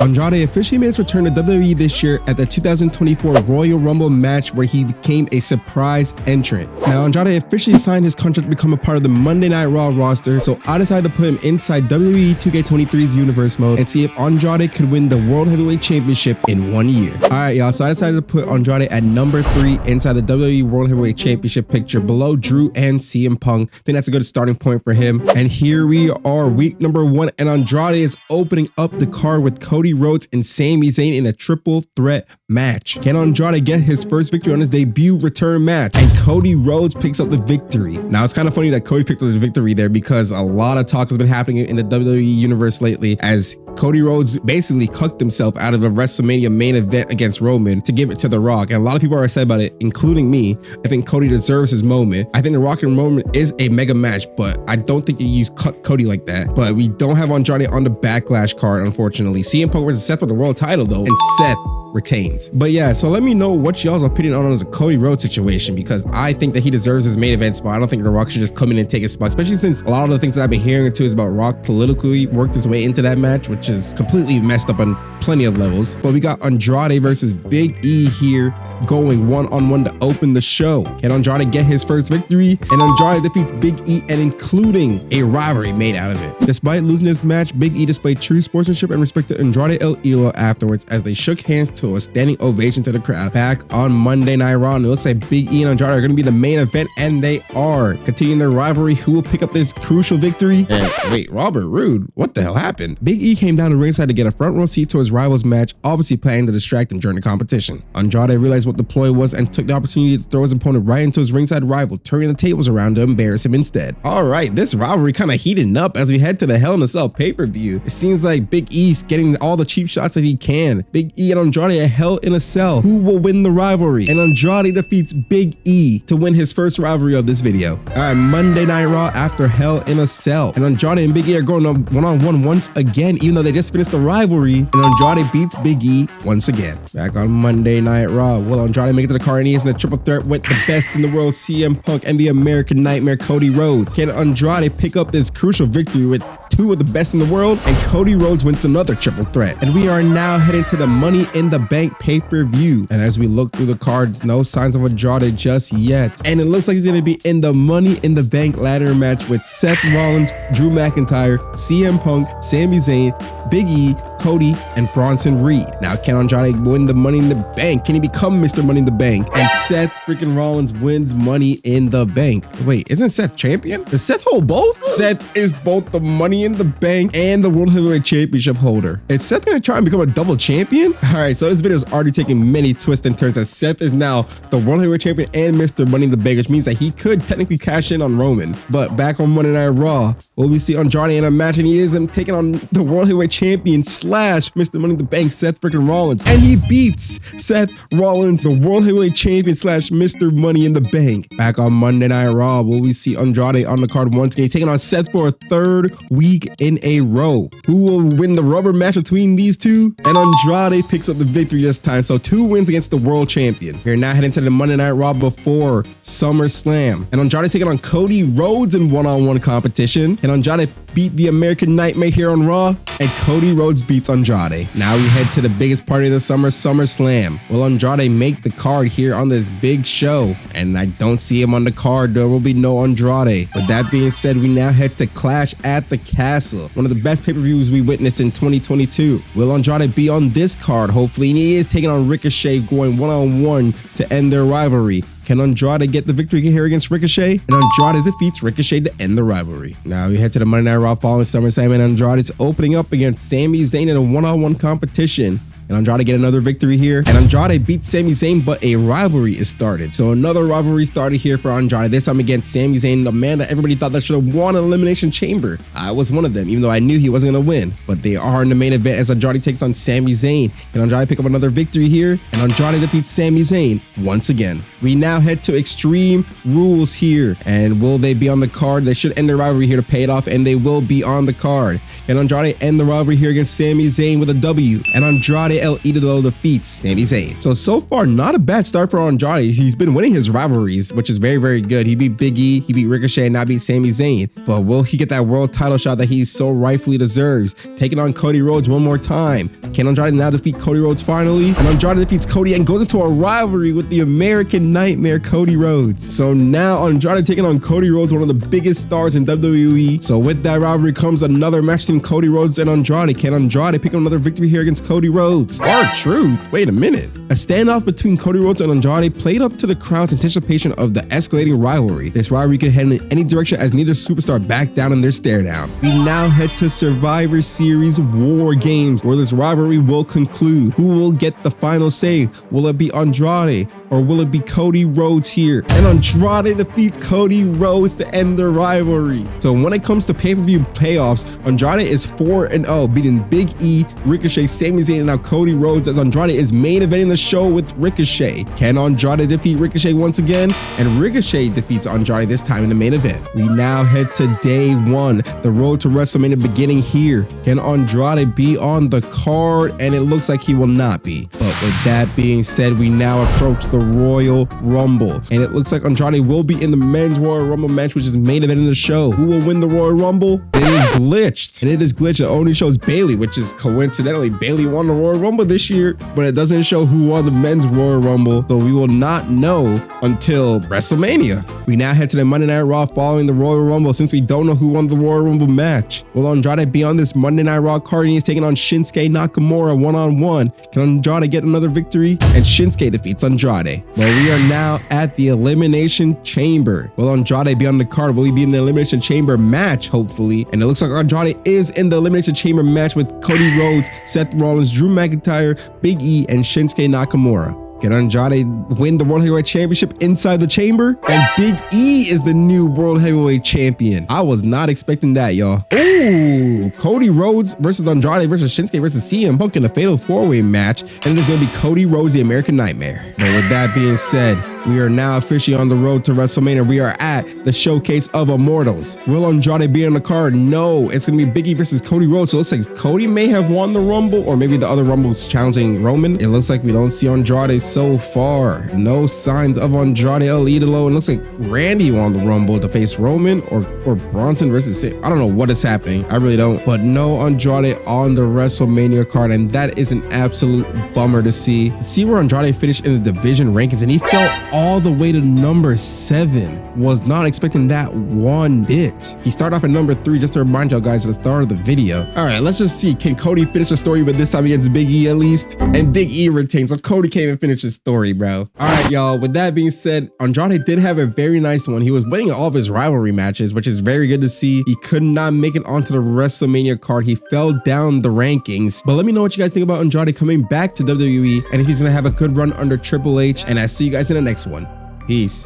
Andrade officially made his return to WWE this year at the 2024 Royal Rumble match where he became a surprise entrant. Now, Andrade officially signed his contract to become a part of the Monday Night Raw roster, so I decided to put him inside WWE 2K23's universe mode and see if Andrade could win the World Heavyweight Championship in 1 year. Alright y'all, so I decided to put Andrade at number 3 inside the WWE World Heavyweight Championship picture below Drew and CM Punk. I think that's a good starting point for him. And here we are, week number 1, and Andrade is opening up the card with Cody Rhodes and Sami Zayn in a triple threat match. Can Andrade get his first victory on his debut return match? And Cody Rhodes picks up the victory. Now, it's kind of funny that Cody picked up the victory there because a lot of talk has been happening in the WWE universe lately as Cody Rhodes basically cucked himself out of a WrestleMania main event against Roman to give it to The Rock. And a lot of people are upset about it, including me. I think Cody deserves his moment. I think The Rock and Roman is a mega match, but I don't think you use Cody like that. But we don't have Andrade on the Backlash card, unfortunately. CM Punk versus Seth for the world title, though, and Seth retains. But yeah, so let me know what y'all's opinion on the Cody Rhodes situation, because I think that he deserves his main event spot. I don't think The Rock should just come in and take his spot, especially since a lot of the things that I've been hearing too is about Rock politically worked his way into that match, which is completely messed up on plenty of levels. But we got Andrade versus Big E here, going one-on-one to open the show. Can Andrade get his first victory? And Andrade defeats Big E, and including a rivalry made out of it. Despite losing this match, Big E displayed true sportsmanship and respect to Andrade El Idolo afterwards as they shook hands to a standing ovation to the crowd back on Monday Night Raw. And it looks like Big E and Andrade are going to be the main event, and they are continuing their rivalry. Who will pick up this crucial victory? And wait, Robert Roode, what the hell happened? Big E came down to ringside to get a front row seat to his rival's match, obviously planning to distract him during the competition. Andrade realized what the ploy was and took the opportunity to throw his opponent right into his ringside rival, turning the tables around to embarrass him instead. All right, this rivalry kind of heating up as we head to the Hell in a Cell pay-per-view. It seems like Big E's getting all the cheap shots that he can. Big E and Andrade at Hell in a Cell. Who will win the rivalry? And Andrade defeats Big E to win his first rivalry of this video. All right, Monday Night Raw after Hell in a Cell. And Andrade and Big E are going on one-on-one once again, even though they just finished the rivalry. And Andrade beats Big E once again. Back on Monday Night Raw. Will Andrade make it to the card, and he is in a triple threat with the best in the world, CM Punk, and the American Nightmare, Cody Rhodes. Can Andrade pick up this crucial victory with two of the best in the world? And Cody Rhodes wins another triple threat. And we are now heading to the Money in the Bank pay-per-view. And as we look through the cards, no signs of Andrade just yet. And it looks like he's going to be in the Money in the Bank ladder match with Seth Rollins, Drew McIntyre, CM Punk, Sami Zayn, Big E, Cody, and Bronson Reed. Now, can Andrade win the Money in the Bank? Can he become Mr. Money in the Bank? And Seth freaking Rollins wins Money in the Bank. Wait, isn't Seth champion? Does Seth hold both? Seth is both the Money in the Bank and the World Heavyweight Championship holder. Is Seth gonna try and become a double champion? All right, so this video is already taking many twists and turns as Seth is now the World Heavyweight Champion and Mr. Money in the Bank, which means that he could technically cash in on Roman. But back on Monday Night Raw, will we see Andrade in a match, and he is taking on the World Heavyweight Champion slash Mr. Money in the Bank, Seth freaking Rollins, and he beats Seth Rollins, the World Heavyweight Champion slash Mr. Money in the Bank. Back on Monday Night Raw, will we see Andrade on the card once again? He's taking on Seth for a third week in a row. Who will win the rubber match between these two? And Andrade picks up the victory this time, so 2 wins against the world champion. We're now heading to the Monday Night Raw before SummerSlam, and Andrade taking on Cody Rhodes in one-on-one competition. And Andrade beat the American Nightmare here on Raw, and Cody Rhodes beats Andrade. Now we head to the biggest party of the summer, SummerSlam. Will Andrade make the card here on this big show? And I don't see him on the card. There will be no Andrade. With that being said, we now head to Clash at the Castle, one of the best pay-per-views we witnessed in 2022. Will Andrade be on this card? Hopefully. And he is taking on Ricochet, going one-on-one to end their rivalry. Can Andrade get the victory here against Ricochet? And Andrade defeats Ricochet to end the rivalry. Now we head to the Monday Night Raw following SummerSlam, and Andrade's opening up against Sami Zayn in a one-on-one competition. And Andrade get another victory here. And Andrade beats Sami Zayn, but a rivalry is started. So another rivalry started here for Andrade, this time against Sami Zayn, the man that everybody thought that should have won an Elimination Chamber. I was one of them, even though I knew he wasn't going to win. But they are in the main event as Andrade takes on Sami Zayn. Can Andrade pick up another victory here? And Andrade defeats Sami Zayn once again. We now head to Extreme Rules here. And will they be on the card? They should end the rivalry here to pay it off, and they will be on the card. Can Andrade end the rivalry here against Sami Zayn with a W? And Andrade Andrade El Idolo defeats Sami Zayn. So far, not a bad start for Andrade. He's been winning his rivalries, which is very, very good. He beat Big E, he beat Ricochet, and now beat Sami Zayn. But will he get that world title shot that he so rightfully deserves? Taking on Cody Rhodes one more time. Can Andrade now defeat Cody Rhodes finally? And Andrade defeats Cody and goes into a rivalry with the American Nightmare, Cody Rhodes. So now Andrade taking on Cody Rhodes, one of the biggest stars in WWE. So with that rivalry comes another match between Cody Rhodes and Andrade. Can Andrade pick up another victory here against Cody Rhodes? R-Truth, wait a minute. A standoff between Cody Rhodes and Andrade played up to the crowd's anticipation of the escalating rivalry. This rivalry could head in any direction as neither superstar backed down in their stare down. We now head to Survivor Series War Games, where this rivalry will conclude. Who will get the final say? Will it be Andrade or will it be Cody Rhodes here? And Andrade defeats Cody Rhodes to end the rivalry. So when it comes to pay-per-view playoffs, Andrade is 4-0, beating Big E, Ricochet, Sami Zayn, and now Cody Rhodes, as Andrade is main eventing the show with Ricochet. Can Andrade defeat Ricochet once again? And Ricochet defeats Andrade this time in the main event. We now head to day one, the road to WrestleMania beginning here. Can Andrade be on the card? And it looks like he will not be. But with that being said, we now approach the Royal Rumble, and it looks like Andrade will be in the men's Royal Rumble match, which is main event in the show. Who will win the Royal Rumble? It is glitched, and it is glitched. It only shows Bayley, which is coincidentally Bayley won the Royal Rumble this year, but it doesn't show who won the men's Royal Rumble, so we will not know until WrestleMania. We now head to the Monday Night Raw following the Royal Rumble, since we don't know who won the Royal Rumble match. Will Andrade be on this Monday Night Raw card, and he's taking on Shinsuke Nakamura one-on-one? Can Andrade get another victory? And Shinsuke defeats Andrade. Well, we are now at the Elimination Chamber. Will Andrade be on the card? Will he be in the Elimination Chamber match, hopefully? And it looks like Andrade is in the Elimination Chamber match with Cody Rhodes, Seth Rollins, Drew McIntyre, Big E, and Shinsuke Nakamura. Can Andrade win the World Heavyweight Championship inside the chamber? And Big E is the new World Heavyweight Champion. I was not expecting that, y'all. Ooh, Cody Rhodes versus Andrade versus Shinsuke versus CM Punk in a fatal four-way match. And it is going to be Cody Rhodes, the American Nightmare. But with that being said, we are now officially on the road to WrestleMania. We are at the Showcase of Immortals. Will Andrade be on the card? No, it's going to be Big E versus Cody Rhodes. So it looks like Cody may have won the Rumble, or maybe the other Rumble is challenging Roman. It looks like we don't see Andrade so far. No signs of Andrade El Idolo. It looks like Randy won the Rumble to face Roman, or Bronson versus I don't know what is happening. I really don't. But no Andrade on the WrestleMania card, and that is an absolute bummer to see. See where Andrade finished in the division rankings, and he fell all the way to number 7. Was not expecting that one bit. He started off at number 3, just to remind y'all guys at the start of the video. All right, let's just see. Can Cody finish the story, but this time against Big E at least? And Big E retains, so Cody can't even finish his story, bro. All right, y'all. With that being said, Andrade did have a very nice one. He was winning all of his rivalry matches, which is very good to see. He could not make it onto the WrestleMania card. He fell down the rankings. But let me know what you guys think about Andrade coming back to WWE, and if he's gonna have a good run under Triple H. And I see you guys in the next one. Peace.